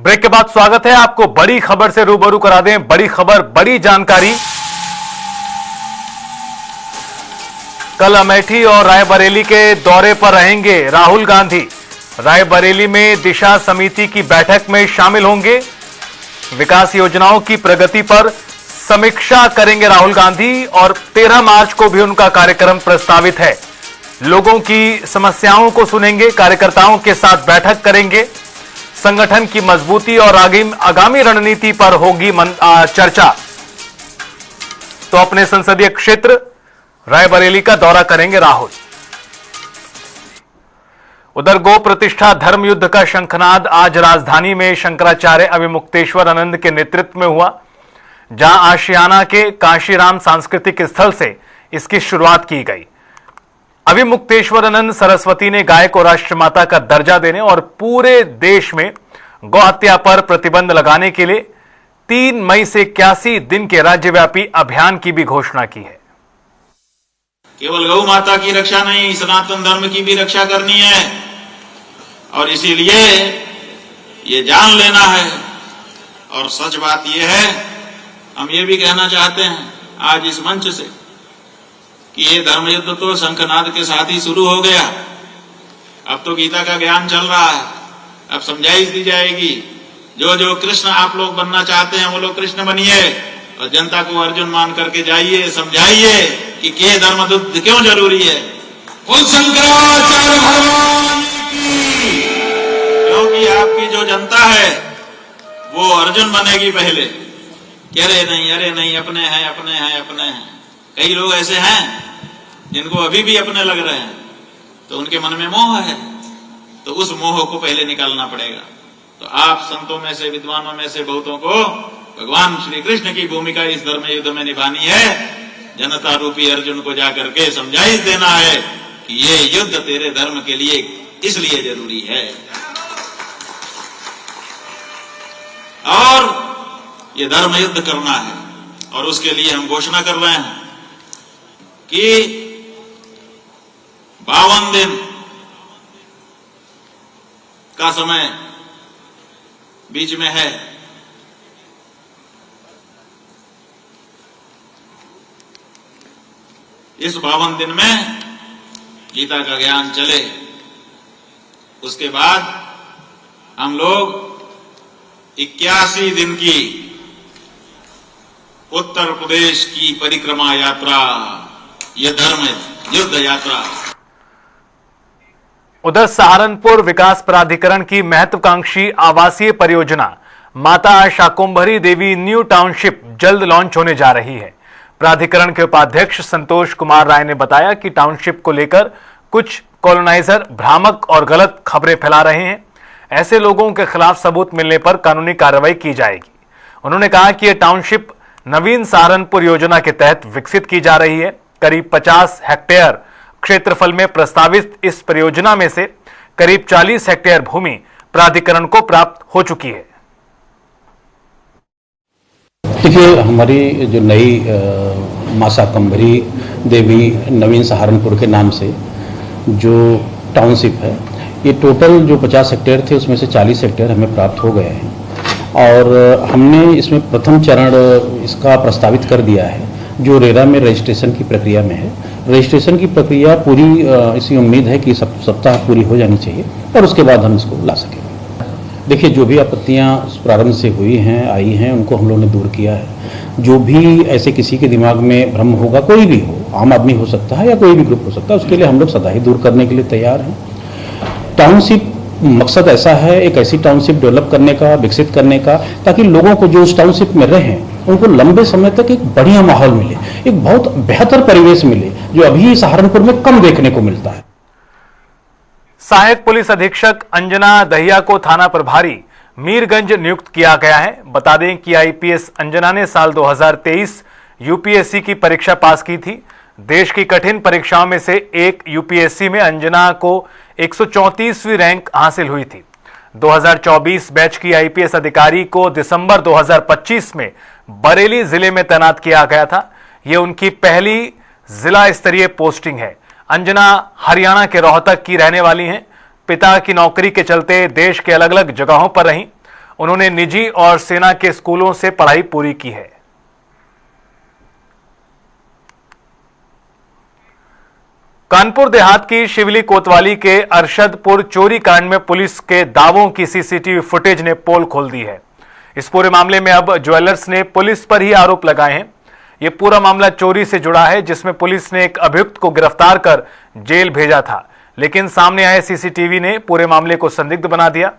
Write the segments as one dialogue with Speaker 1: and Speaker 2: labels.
Speaker 1: Break के बाद स्वागत है। आपको बड़ी खबर से रूबरू करा दें। बड़ी खबर, बड़ी जानकारी। कल अमेठी और रायबरेली के दौरे पर रहेंगे राहुल गांधी। रायबरेली में दिशा समिति की बैठक में शामिल होंगे। विकास योजनाओं की प्रगति पर समीक्षा करेंगे राहुल गांधी और 13 मार्च को भी उनका कार्यक्रम प्रस्तावित है। लोगों की समस्याओं को सुनेंगे, कार्यकर्ताओं के साथ बैठक करेंगे, संगठन की मजबूती और आगामी रणनीति पर होगी चर्चा। तो अपने संसदीय क्षेत्र रायबरेली का दौरा करेंगे राहुल। उधर गो प्रतिष्ठा धर्म युद्ध का शंखनाद आज राजधानी में शंकराचार्य अविमुक्तेश्वर आनंद के नेतृत्व में हुआ, जहां आशियाना के काशीराम सांस्कृतिक स्थल से इसकी शुरुआत की गई। अविमुक्तेश्वरानंद सरस्वती ने गाय को राष्ट्रमाता का दर्जा देने और पूरे देश में गौ हत्या पर प्रतिबंध लगाने के लिए 3 मई से 81 दिन के राज्यव्यापी अभियान की भी घोषणा की है।
Speaker 2: केवल गौ माता की रक्षा नहीं, सनातन धर्म की भी रक्षा करनी है और इसीलिए ये जान लेना है। और सच बात ये है, हम ये भी कहना चाहते हैं आज इस मंच से कि ये धर्म युद्ध तो शंखनाद के साथ ही शुरू हो गया। अब तो गीता का ज्ञान चल रहा है, अब समझाइश दी जाएगी। जो जो कृष्ण आप लोग बनना चाहते हैं वो लोग कृष्ण बनिए और जनता को अर्जुन मान करके जाइए, समझाइए कि धर्म युद्ध क्यों जरूरी है। बोल शंकराचार्य भगवान की। क्योंकि आपकी जो जनता है वो अर्जुन बनेगी पहले कि अरे नहीं अपने हैं अपने हैं अपने हैं। कई लोग ऐसे हैं जिनको अभी भी अपने लग रहे हैं, तो उनके मन में मोह है, तो उस मोह को पहले निकालना पड़ेगा। तो आप संतों में से, विद्वानों में से बहुतों को भगवान श्री कृष्ण की भूमिका इस धर्म युद्ध में निभानी है। जनता रूपी अर्जुन को जाकर के समझाइश देना है कि ये युद्ध तेरे धर्म के लिए इसलिए जरूरी है और ये धर्म युद्ध करना है। और उसके लिए हम घोषणा कर रहे हैं कि 52 दिन का समय बीच में है। इस 52 दिन में गीता का ज्ञान चले, उसके बाद हम लोग 81 दिन की उत्तर प्रदेश की परिक्रमा यात्रा, यह धर्म युद्ध यात्रा।
Speaker 1: उधर सहारनपुर विकास प्राधिकरण की महत्वाकांक्षी आवासीय परियोजना माता शाकुंभरी देवी न्यू टाउनशिप जल्द लॉन्च होने जा रही है। प्राधिकरण के उपाध्यक्ष संतोष कुमार राय ने बताया कि टाउनशिप को लेकर कुछ कॉलोनाइजर भ्रामक और गलत खबरें फैला रहे हैं। ऐसे लोगों के खिलाफ सबूत मिलने पर कानूनी कार्रवाई की जाएगी। उन्होंने कहा कि यह टाउनशिप नवीन सहारनपुर योजना के तहत विकसित की जा रही है। करीब 50 हेक्टेयर क्षेत्रफल में प्रस्तावित इस परियोजना में से करीब 40 हेक्टेयर भूमि प्राधिकरण को प्राप्त हो चुकी है।
Speaker 3: देखिए, हमारी जो नई मां शाकंभरी देवी नवीन सहारनपुर के नाम से जो टाउनशिप है, ये टोटल जो 50 हेक्टेयर थे उसमें से 40 हेक्टेयर हमें प्राप्त हो गए हैं और हमने इसमें प्रथम चरण इसका प्रस्तावित कर दिया है, जो रेरा में रजिस्ट्रेशन की प्रक्रिया में है। रजिस्ट्रेशन की प्रक्रिया पूरी इसी उम्मीद है कि सप्ताह पूरी हो जानी चाहिए और उसके बाद हम इसको ला सकेंगे। देखिए, जो भी आपत्तियां प्रारंभ से हुई हैं, आई हैं, उनको हम लोगों ने दूर किया है। जो भी ऐसे किसी के दिमाग में भ्रम होगा, कोई भी हो, आम आदमी हो सकता है या कोई भी ग्रुप हो सकता है, उसके लिए हम लोग सदा ही दूर करने के लिए तैयार हैं। टाउनशिप मकसद ऐसा है, एक ऐसी टाउनशिप डेवलप करने का, विकसित करने का, ताकि लोगों को जो उस टाउनशिप में रहें उनको लंबे समय तक एक बढ़िया माहौल मिले, एक बहुत बेहतर परिवेश मिले, जो अभी सहारनपुर में कम देखने को मिलता है।
Speaker 1: सहायक पुलिस अधीक्षक अंजना दहिया को थाना प्रभारी मीरगंज नियुक्त किया गया है। बता दें कि आईपीएस अंजना ने साल 2023 यूपीएससी की परीक्षा पास की थी। देश की कठिन परीक्षाओं में से एक यूपीएससी में अंजना को 134वीं रैंक हासिल हुई थी। 2024 बैच की आईपीएस अधिकारी को दिसंबर 2025 में बरेली जिले में तैनात किया गया था। यह उनकी पहली जिला स्तरीय पोस्टिंग है। अंजना हरियाणा के रोहतक की रहने वाली हैं। पिता की नौकरी के चलते देश के अलग अलग जगहों पर रहीं। उन्होंने निजी और सेना के स्कूलों से पढ़ाई पूरी की है। कानपुर देहात की शिवली कोतवाली के अरशदपुर चोरी कांड में पुलिस के दावों की सीसीटीवी फुटेज ने पोल खोल दी है। इस पूरे मामले में अब ज्वेलर्स ने पुलिस पर ही आरोप लगाए हैं। यह पूरा मामला चोरी से जुड़ा है, जिसमें पुलिस ने एक अभियुक्त को गिरफ्तार कर जेल भेजा था, लेकिन सामने आए सीसीटीवी ने पूरे मामले को संदिग्ध बना दिया।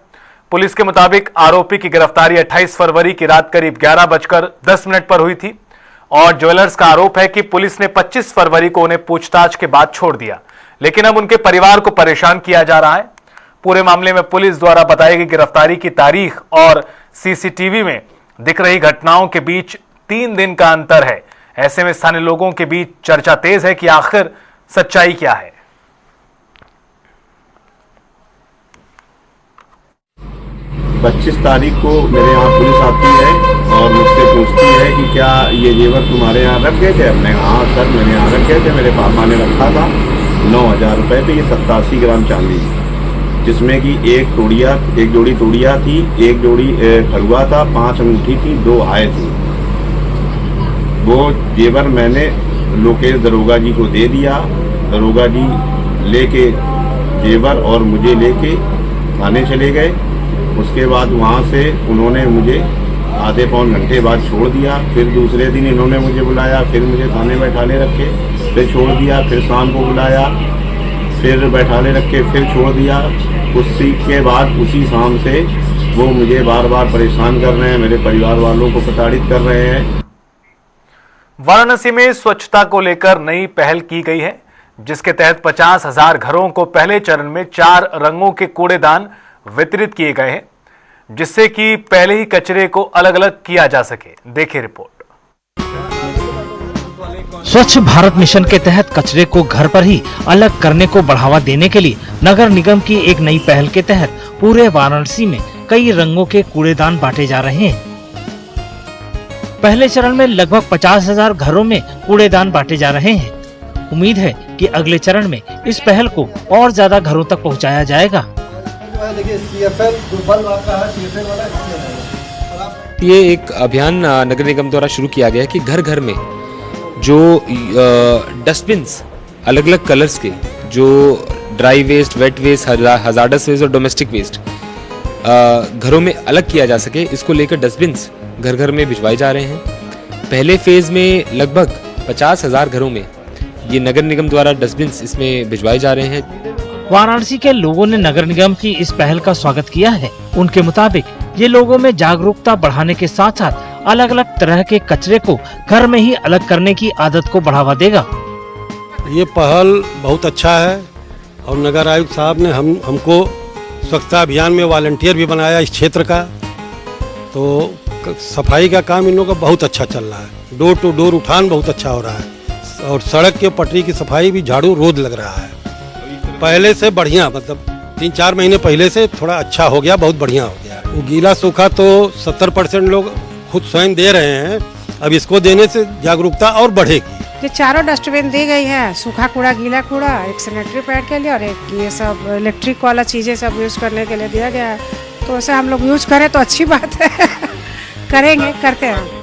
Speaker 1: पुलिस के मुताबिक आरोपी की गिरफ्तारी 28 फरवरी की रात करीब 11:10 पर हुई थी और ज्वेलर्स का आरोप है कि पुलिस ने 25 फरवरी को उन्हें पूछताछ के बाद छोड़ दिया, लेकिन अब उनके परिवार को परेशान किया जा रहा है। पूरे मामले में पुलिस द्वारा बताई गई गिरफ्तारी की तारीख और सीसीटीवी में दिख रही घटनाओं के बीच 3 दिन का अंतर है। ऐसे में स्थानीय लोगों के बीच चर्चा तेज है कि आखिर सच्चाई क्या है।
Speaker 4: 25 तारीख को मेरे यहाँ पुलिस आती है और मुझसे पूछती है कि क्या ये जेवर तुम्हारे यहाँ रख गए थे? हमने कहा हाँ सर मैंने यहाँ रखे थे, मेरे पापा ने रखा था 9,000 रुपये पे। ये 87 ग्राम चांदी, जिसमें कि एक जोड़ी तोड़िया थी, एक जोड़ी खड़ुआ था, 5 अंगूठी थी, 2 आए थी। वो जेवर मैंने लोकेश दरोगा जी को दे दिया। दरोगा जी लेके जेवर और मुझे लेके थाने चले गए। उसके बाद वहाँ से उन्होंने मुझे आधे पौन घंटे बाद छोड़ दिया। फिर दूसरे दिन इन्होंने मुझे बुलाया, फिर मुझे थाने बैठाले रखे, फिर छोड़ दिया। फिर शाम को बुलाया, फिर बैठाले रखे, फिर छोड़ दिया। उसी के बाद उसी शाम से वो मुझे बार बार परेशान कर रहे हैं, मेरे परिवार वालों को प्रताड़ित कर रहे हैं।
Speaker 1: वाराणसी में स्वच्छता को लेकर नई पहल की गई है, जिसके तहत 50,000 घरों को पहले चरण में 4 रंगों के कूड़ेदान वितरित किए गए हैं, जिससे कि पहले ही कचरे को अलग अलग किया जा सके। देखिए रिपोर्ट।
Speaker 5: स्वच्छ भारत मिशन के तहत कचरे को घर पर ही अलग करने को बढ़ावा देने के लिए नगर निगम की एक नई पहल के तहत पूरे वाराणसी में कई रंगों के कूड़ेदान बांटे जा रहे हैं। पहले चरण में लगभग 50,000 घरों में कूड़ेदान बांटे जा रहे हैं। उम्मीद है कि अगले चरण में इस पहल को और ज्यादा घरों तक पहुंचाया जाएगा।
Speaker 6: ये एक अभियान नगर निगम द्वारा शुरू किया गया है कि घर घर में जो डस्टबिन्स अलग अलग कलर्स के, जो dry waste, wet waste, hazardous waste और डोमेस्टिक वेस्ट घरों में अलग किया जा सके, इसको लेकर डस्टबिन्स घर घर में भिजवाए जा रहे हैं। पहले फेज में लगभग 50,000 घरों में ये नगर निगम द्वारा डस्टबिन्स इसमें भिजवाए जा रहे हैं।
Speaker 5: वाराणसी के लोगों ने नगर निगम की इस पहल का स्वागत किया है। उनके मुताबिक ये लोगों में जागरूकता बढ़ाने के साथ साथ अलग अलग तरह के कचरे को घर में ही अलग करने की आदत को बढ़ावा देगा।
Speaker 7: ये पहल बहुत अच्छा है और नगर आयुक्त साहब ने हमको स्वच्छता अभियान में वॉलंटियर भी बनाया इस क्षेत्र का, तो सफाई का काम इन लोगों का बहुत अच्छा चल रहा है। डोर टू डोर उठान बहुत अच्छा हो रहा है और सड़क के पटरी की सफाई भी झाड़ू रोज लग रहा है। पहले से बढ़िया, मतलब 3-4 महीने पहले से थोड़ा अच्छा हो गया, बहुत बढ़िया हो गया। वो गीला सूखा तो 70% लोग खुद स्वयं दे रहे हैं, अब इसको देने से जागरूकता और बढ़ेगी।
Speaker 8: ये चारों डस्टबिन दी गई है, सूखा कूड़ा, गीला कूड़ा, एक सैनिटरी पैड के लिए और एक ये सब इलेक्ट्रिक वाला चीजें सब यूज करने के लिए दिया गया है। तो ऐसे हम लोग यूज करें तो अच्छी बात है। करेंगे, करते हैं।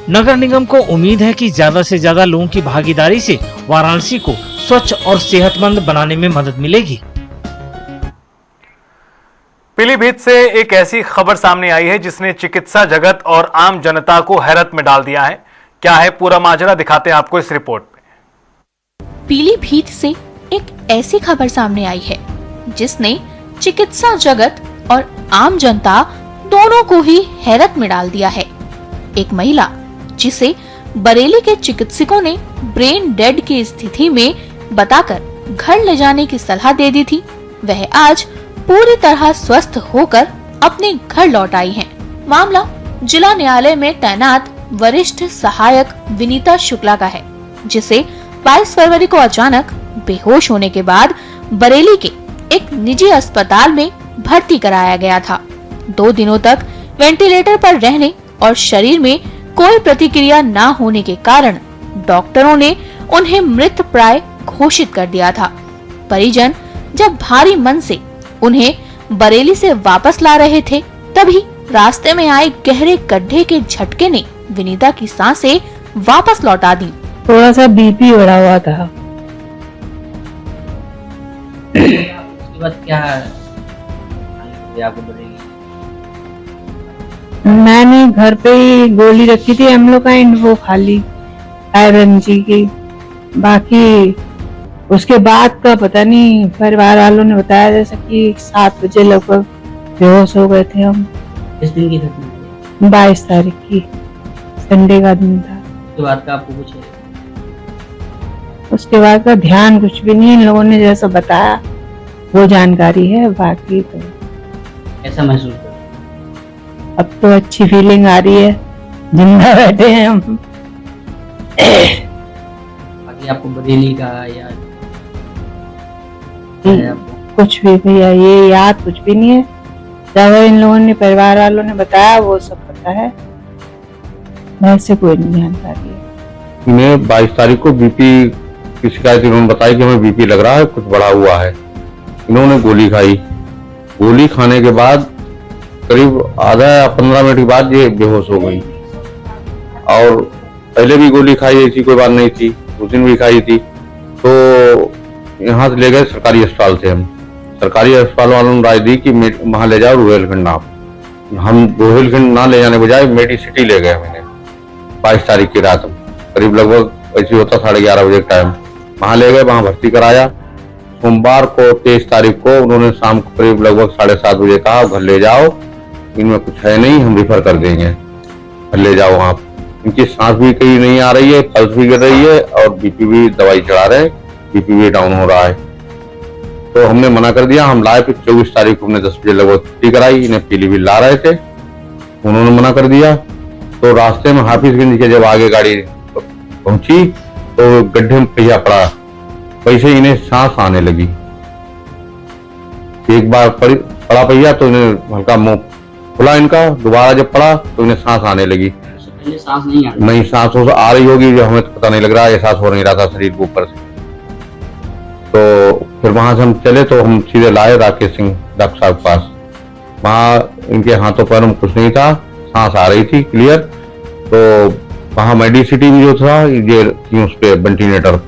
Speaker 5: नगर निगम को उम्मीद है कि ज्यादा से ज्यादा लोगों की भागीदारी से वाराणसी को स्वच्छ और सेहतमंद बनाने में मदद मिलेगी।
Speaker 1: पीलीभीत से एक ऐसी खबर सामने आई है जिसने चिकित्सा जगत और आम जनता को हैरत में डाल दिया है। क्या है पूरा माजरा, दिखाते हैं आपको इस रिपोर्ट में।
Speaker 9: पीलीभीत से एक ऐसी खबर सामने आई है जिसने चिकित्सा जगत और आम जनता दोनों को ही हैरत में डाल दिया है। एक महिला जिसे बरेली के चिकित्सकों ने ब्रेन डेड की स्थिति में बताकर घर ले जाने की सलाह दे दी थी, वह आज पूरी तरह स्वस्थ होकर अपने घर लौट आई हैं। मामला जिला न्यायालय में तैनात वरिष्ठ सहायक विनीता शुक्ला का है, जिसे 22 फरवरी को अचानक बेहोश होने के बाद बरेली के एक निजी अस्पताल में भर्ती कराया गया था। 2 दिनों तक वेंटिलेटर पर रहने और शरीर में कोई प्रतिक्रिया न होने के कारण डॉक्टरों ने उन्हें मृत प्राय घोषित कर दिया था। परिजन जब भारी मन से उन्हें बरेली से वापस ला रहे थे, तभी रास्ते में आए गहरे गड्ढे के झटके ने विनीता की सांसें वापस लौटा दी।
Speaker 8: थोड़ा सा बीपी बढ़ा हुआ था।
Speaker 10: उसके बाद क्या आपको बढ़ेगी?
Speaker 8: मैंने घर पे ही गोली रखी थी हम लोग का, वो खा ली आयरन जी की। बाकी उसके बाद का पता नहीं, परिवार वालों ने बताया जैसे कि 7 बजे लगभग बेहोश हो गए थे हम।
Speaker 10: किस दिन की घटना?
Speaker 8: 22 तारीख की, संडे का दिन था।
Speaker 10: उसके बाद का आपको कुछ
Speaker 8: उसके बाद का ध्यान कुछ भी नहीं, इन लोगों ने जैसा बताया वो जानकारी है। बाकी तो
Speaker 10: कैसा महसूस कर?
Speaker 8: अब तो अच्छी फीलिंग आ रही है, जिंदा बैठे हैं हम।
Speaker 10: बाकी आपको बरेली का या
Speaker 8: कुछ भी भैया ये याद कुछ भी नहीं है। जब इन लोगों ने, परिवार वालों ने बताया वो सब पता है, वैसे कोई नहीं जानकारी है।
Speaker 3: इन्हें 22 तारीख को बीपी की शिकायत इन्होंने बताई कि हमें बीपी लग रहा है, कुछ बढ़ा हुआ है। इन्होंने गोली खाई। गोली खाने के बाद करीब आधा या 15 मिनट के बाद ये बेहोश हो गई। और पहले भी गोली खाई, ऐसी कोई बात नहीं थी, उस दिन भी खाई थी। तो यहाँ से ले गए सरकारी अस्पताल से। हम सरकारी अस्पताल वालों ने राय दी कि वहां ले जाओ रोहेलखंड। हम रोहेलखंड ना ले जाने बजाय मेडिसिटी ले गए। मैंने 22 तारीख की रात करीब लगभग ऐसी होता 11:30 बजे का टाइम, वहां ले गए, वहां भर्ती कराया। सोमवार को 23 तारीख को उन्होंने शाम को करीब लगभग 7:30 बजे कहा घर ले जाओ, इनमें कुछ है नहीं, हम रिफर कर देंगे, घर ले जाओ आप। इनकी सांस भी कहीं नहीं आ रही है, पल्स भी गिर रही है और बीपी भी दवाई चढ़ा रहे हैं, बीपी भी डाउन हो रहा है। तो हमने मना कर दिया। हम लाए, फिर 24 तारीख को हमने 10 बजे लगभग छुट्टी कराई। इन्हें पीलीभीत ला रहे थे, उन्होंने मना कर दिया। तो रास्ते में हाफिजगंज के जब आगे गाड़ी पहुंची तो गड्ढे में पहिया पड़ा, वैसे इन्हें सांस आने लगी। एक बार पड़ा पहिया तो इन्हें हल्का मुंह खुला इनका, दोबारा जब पड़ा तो इन्हें सांस आने लगी।
Speaker 10: पहले सांस नहीं आ रही?
Speaker 3: नहीं, सांस आ रही होगी, जो हमें तो पता नहीं लग रहा है, एहसास हो नहीं रहा था शरीर के ऊपर से। तो फिर वहां से हम चले तो हम सीधे लाए राकेश सिंह डॉक्टर साहब के पास। वहां इनके हाथों पैरों में कुछ नहीं था, सांस आ रही थी क्लियर। तो वहां मेडिसिटी भी जो था ये उस पे वेंटिलेटर,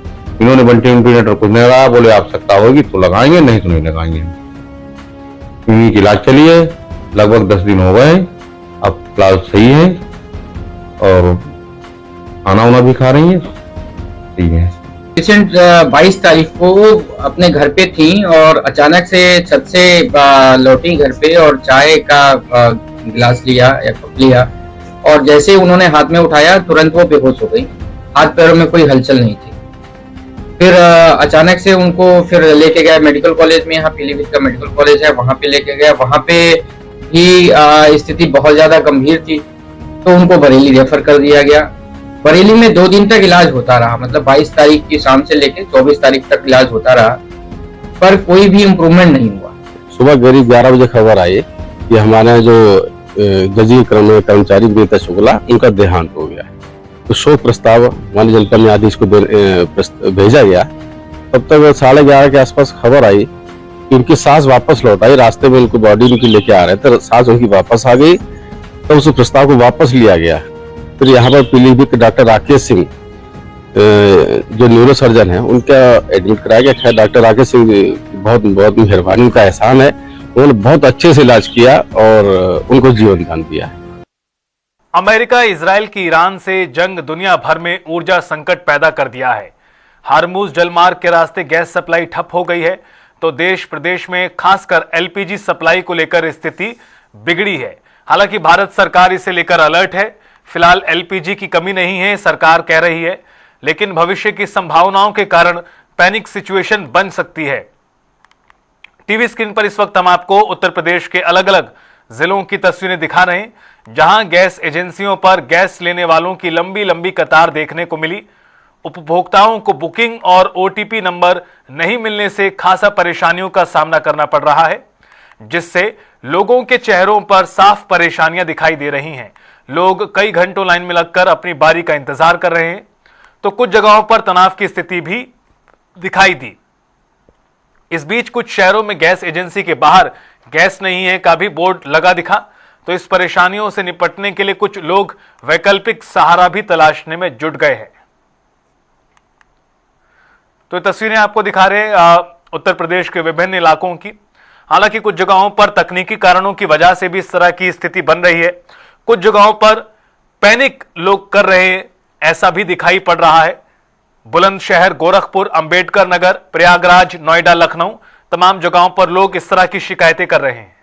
Speaker 3: इन्होंने वेंटिलेटर कुछ नहीं लगाया, बोले आवश्यकता होगी तो लगाएंगे, नहीं तो नहीं लगाएंगे। इनकी इलाज चली है, लगभग 10 दिन हो गए, अब फिलहाल सही है और खाना वाना भी खा रही है, ठीक है।
Speaker 11: पेशेंट 22 तारीख को अपने घर पे थी और अचानक से छत से लौटी घर पे और चाय का गिलास लिया या कप लिया और जैसे उन्होंने हाथ में उठाया तुरंत वो बेहोश हो गई। हाथ पैरों में कोई हलचल नहीं थी। फिर अचानक से उनको फिर लेके गया मेडिकल कॉलेज में, यहाँ पीलीभीत का मेडिकल कॉलेज है, वहां पे लेके गया। वहां पे भी स्थिति बहुत ज्यादा गंभीर थी तो उनको बरेली रेफर कर दिया गया। बरेली में 2 दिन तक इलाज होता रहा, मतलब 22 तारीख की शाम से लेकर 24 तारीख तक इलाज होता रहा, पर कोई भी इम्प्रूवमेंट नहीं हुआ।
Speaker 7: सुबह करीब 11 बजे खबर आई कि हमारे जो गजी कर्मचारी विनीता शुक्ला उनका देहांत हो गया। तो शोक प्रस्ताव माननीय जनपद न्यायाधीश को भेजा गया। तब तक 11:30 के आसपास खबर आई कि उनकी सांस वापस लौट आई। रास्ते में उनको बॉडी उनकी लेके आ रहे थे, सांस उनकी वापस आ गई, तो उस प्रस्ताव को वापस लिया गया। फिर यहाँ पर पीलीभीत के डॉक्टर राकेश सिंह जो न्यूरो सर्जन है उनका एडमिट कराया गया। खैर डॉक्टर राकेश सिंह बहुत बहुत मेहरबानी, उनका एहसान है, उन्होंने बहुत अच्छे से इलाज किया और उनको जीवन दान दिया।
Speaker 1: अमेरिका इजराइल की ईरान से जंग दुनिया भर में ऊर्जा संकट पैदा कर दिया है। हार्मुज जलमार्ग के रास्ते गैस सप्लाई ठप हो गई है तो देश प्रदेश में खासकर एलपीजी सप्लाई को लेकर स्थिति बिगड़ी है। हालांकि भारत सरकार इसे लेकर अलर्ट है। फिलहाल एलपीजी की कमी नहीं है, सरकार कह रही है, लेकिन भविष्य की संभावनाओं के कारण पैनिक सिचुएशन बन सकती है। टीवी स्क्रीन पर इस वक्त हम आपको उत्तर प्रदेश के अलग अलग जिलों की तस्वीरें दिखा रहे हैं, जहां गैस एजेंसियों पर गैस लेने वालों की लंबी लंबी कतार देखने को मिली। उपभोक्ताओं को बुकिंग और ओटीपी नंबर नहीं मिलने से खासा परेशानियों का सामना करना पड़ रहा है, जिससे लोगों के चेहरों पर साफ परेशानियां दिखाई दे रही हैं। लोग कई घंटों लाइन में लगकर अपनी बारी का इंतजार कर रहे हैं, तो कुछ जगहों पर तनाव की स्थिति भी दिखाई दी। इस बीच कुछ शहरों में गैस एजेंसी के बाहर गैस नहीं है का भी बोर्ड लगा दिखा, तो इस परेशानियों से निपटने के लिए कुछ लोग वैकल्पिक सहारा भी तलाशने में जुट गए हैं। तो ये तस्वीरें आपको दिखा रहे उत्तर प्रदेश के विभिन्न इलाकों की। हालांकि कुछ जगहों पर तकनीकी कारणों की वजह से भी इस तरह की स्थिति बन रही है। कुछ जगहों पर पैनिक लोग कर रहे हैं, ऐसा भी दिखाई पड़ रहा है। बुलंदशहर, गोरखपुर, अंबेडकर नगर, प्रयागराज, नोएडा, लखनऊ, तमाम जगहों पर लोग इस तरह की शिकायतें कर रहे हैं।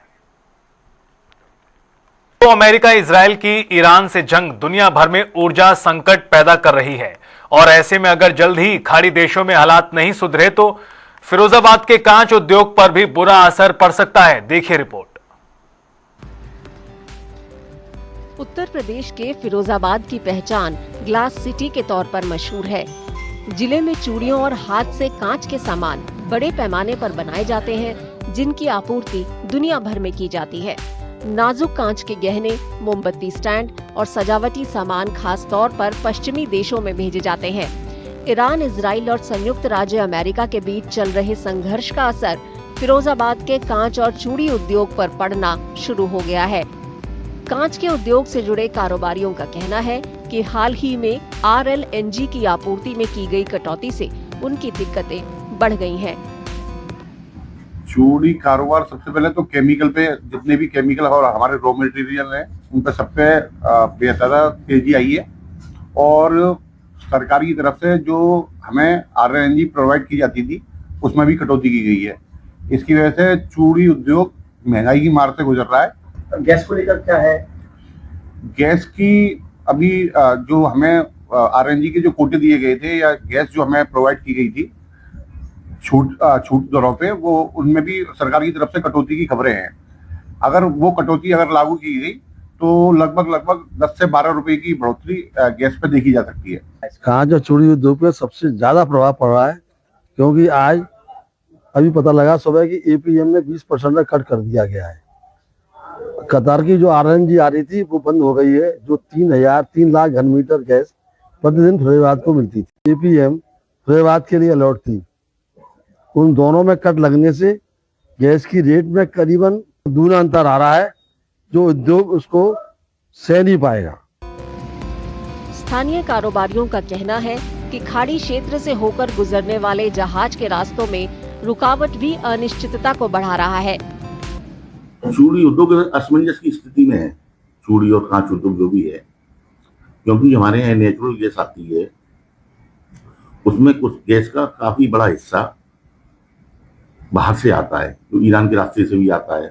Speaker 1: तो अमेरिका इजराइल की ईरान से जंग दुनिया भर में ऊर्जा संकट पैदा कर रही है और ऐसे में अगर जल्द ही खाड़ी देशों में हालात नहीं सुधरे तो फिरोजाबाद के कांच उद्योग पर भी बुरा असर पड़ सकता है। देखिए रिपोर्ट।
Speaker 12: उत्तर प्रदेश के फिरोजाबाद की पहचान ग्लास सिटी के तौर पर मशहूर है। जिले में चूड़ियों और हाथ से कांच के सामान बड़े पैमाने पर बनाए जाते हैं, जिनकी आपूर्ति दुनिया भर में की जाती है। नाजुक कांच के गहने, मोमबत्ती स्टैंड और सजावटी सामान खास तौर पर पश्चिमी देशों में भेजे जाते हैं। ईरान, इजराइल और संयुक्त राज्य अमेरिका के बीच चल रहे संघर्ष का असर फिरोजाबाद के कांच और चूड़ी उद्योग पर पड़ना शुरू हो गया है। कांच के उद्योग से जुड़े कारोबारियों का कहना है कि हाल ही में RLNG की आपूर्ति में की गई कटौती से उनकी दिक्कतें बढ़ गई हैं।
Speaker 4: चूड़ी कारोबार सबसे पहले तो केमिकल पे, जितने भी केमिकल और हमारे रॉ मटेरियल हैं उन पे सब पे बेहतर तेजी आई है और सरकार की तरफ से जो हमें RLNG प्रोवाइड की जाती थी उसमें भी कटौती की गई है। इसकी वजह से चूड़ी उद्योग महंगाई की मार से गुजर रहा है।
Speaker 13: गैस को लेकर क्या है?
Speaker 4: गैस की अभी जो हमें RLNG के जो कोटे दिए गए थे या गैस जो हमें प्रोवाइड की गई थी छूट दरों पे, वो उनमें भी सरकार की तरफ से कटौती की खबरें हैं। अगर वो कटौती लागू की गई तो लगभग 10 से 12 रुपए की बढ़ोतरी गैस पे देखी जा सकती है।
Speaker 13: कांच और चूड़ी उद्योग पे सबसे ज्यादा प्रभाव पड़ रहा है, क्योंकि आज अभी पता लगा सुबह की APM में 20% का कट कर दिया गया है। कतार की जो RLNG आ रही थी वो बंद हो गई है, जो 3 लाख घन मीटर गैस प्रतिदिन फिरोजाबाद को मिलती थी। APM फिरोजाबाद के लिए अलॉट थी। उन दोनों में कट लगने से गैस की रेट में करीबन दूना अंतर आ रहा है, जो उद्योग उसको सह नहीं पाएगा।
Speaker 12: स्थानीय कारोबारियों का कहना है कि खाड़ी क्षेत्र से होकर गुजरने वाले जहाज के रास्तों में रुकावट भी अनिश्चितता को बढ़ा रहा है।
Speaker 14: चूड़ी उद्योग असमंजस की स्थिति में है, चूड़ी और कांच उद्योग जो भी है, क्योंकि हमारे यहाँ नेचुरल गैस आती है, उसमें कुछ गैस का काफी बड़ा हिस्सा बाहर से आता है, जो ईरान के रास्ते से भी आता है,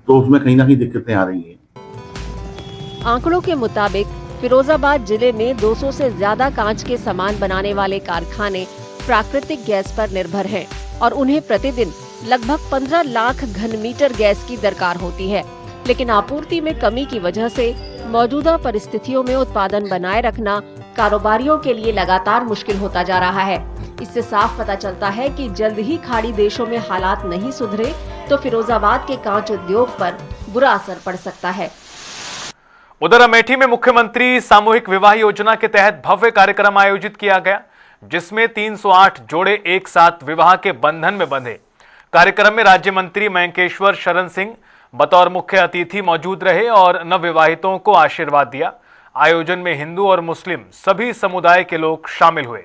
Speaker 14: तो उसमें कहीं ना कहीं दिक्कतें आ रही हैं।
Speaker 12: आंकड़ों के मुताबिक फिरोजाबाद जिले में 200 से ज्यादा कांच के सामान बनाने वाले कारखाने प्राकृतिक गैस पर निर्भर हैं और उन्हें प्रतिदिन लगभग 15 लाख घन मीटर गैस की दरकार होती है। लेकिन आपूर्ति में कमी की वजह से मौजूदा परिस्थितियों में उत्पादन बनाए रखना कारोबारियों के लिए लगातार मुश्किल होता जा रहा है। इससे साफ पता चलता है कि जल्द ही खाड़ी देशों में हालात नहीं सुधरे तो फिरोजाबाद के कांच उद्योग पर बुरा असर पड़ सकता है।
Speaker 1: उधर अमेठी में मुख्यमंत्री सामूहिक विवाह योजना के तहत भव्य कार्यक्रम आयोजित किया गया, जिसमें 308 जोड़े एक साथ विवाह के बंधन में बंधे। कार्यक्रम में राज्य मंत्री मयंकेश्वर शरण सिंह बतौर मुख्य अतिथि मौजूद रहे और नवविवाहितों को आशीर्वाद दिया। आयोजन में हिंदू और मुस्लिम सभी समुदाय के लोग शामिल हुए।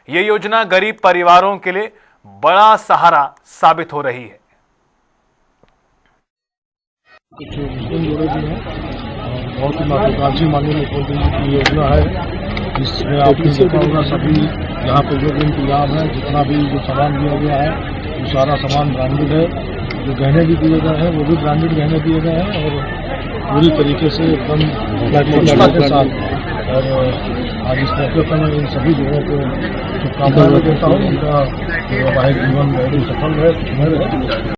Speaker 1: ये योजना गरीब परिवारों के लिए बड़ा सहारा साबित हो रही है।
Speaker 15: कुछ मुस्लिम जोड़े भी हैं, बहुत ही महत्वाकांक्षी माननीय मुख्यमंत्री की योजना है, जिसमें आपने देखा होगा सभी यहाँ पे जो भी इंतजाम है, जितना भी जो सामान दिया गया है वो सारा सामान ब्रांडेड है। जो गहने भी दिए गए हैं वो भी ब्रांडेड गहने दिए गए हैं और पूरी तरीके से एकदम निष्ठा के साथ। और आज इस मौके पर मैं इन सभी लोगों को शुभकामनाएं देता हूँ। उनका वैवाहिक जीवन बहुत ही सफल रहे।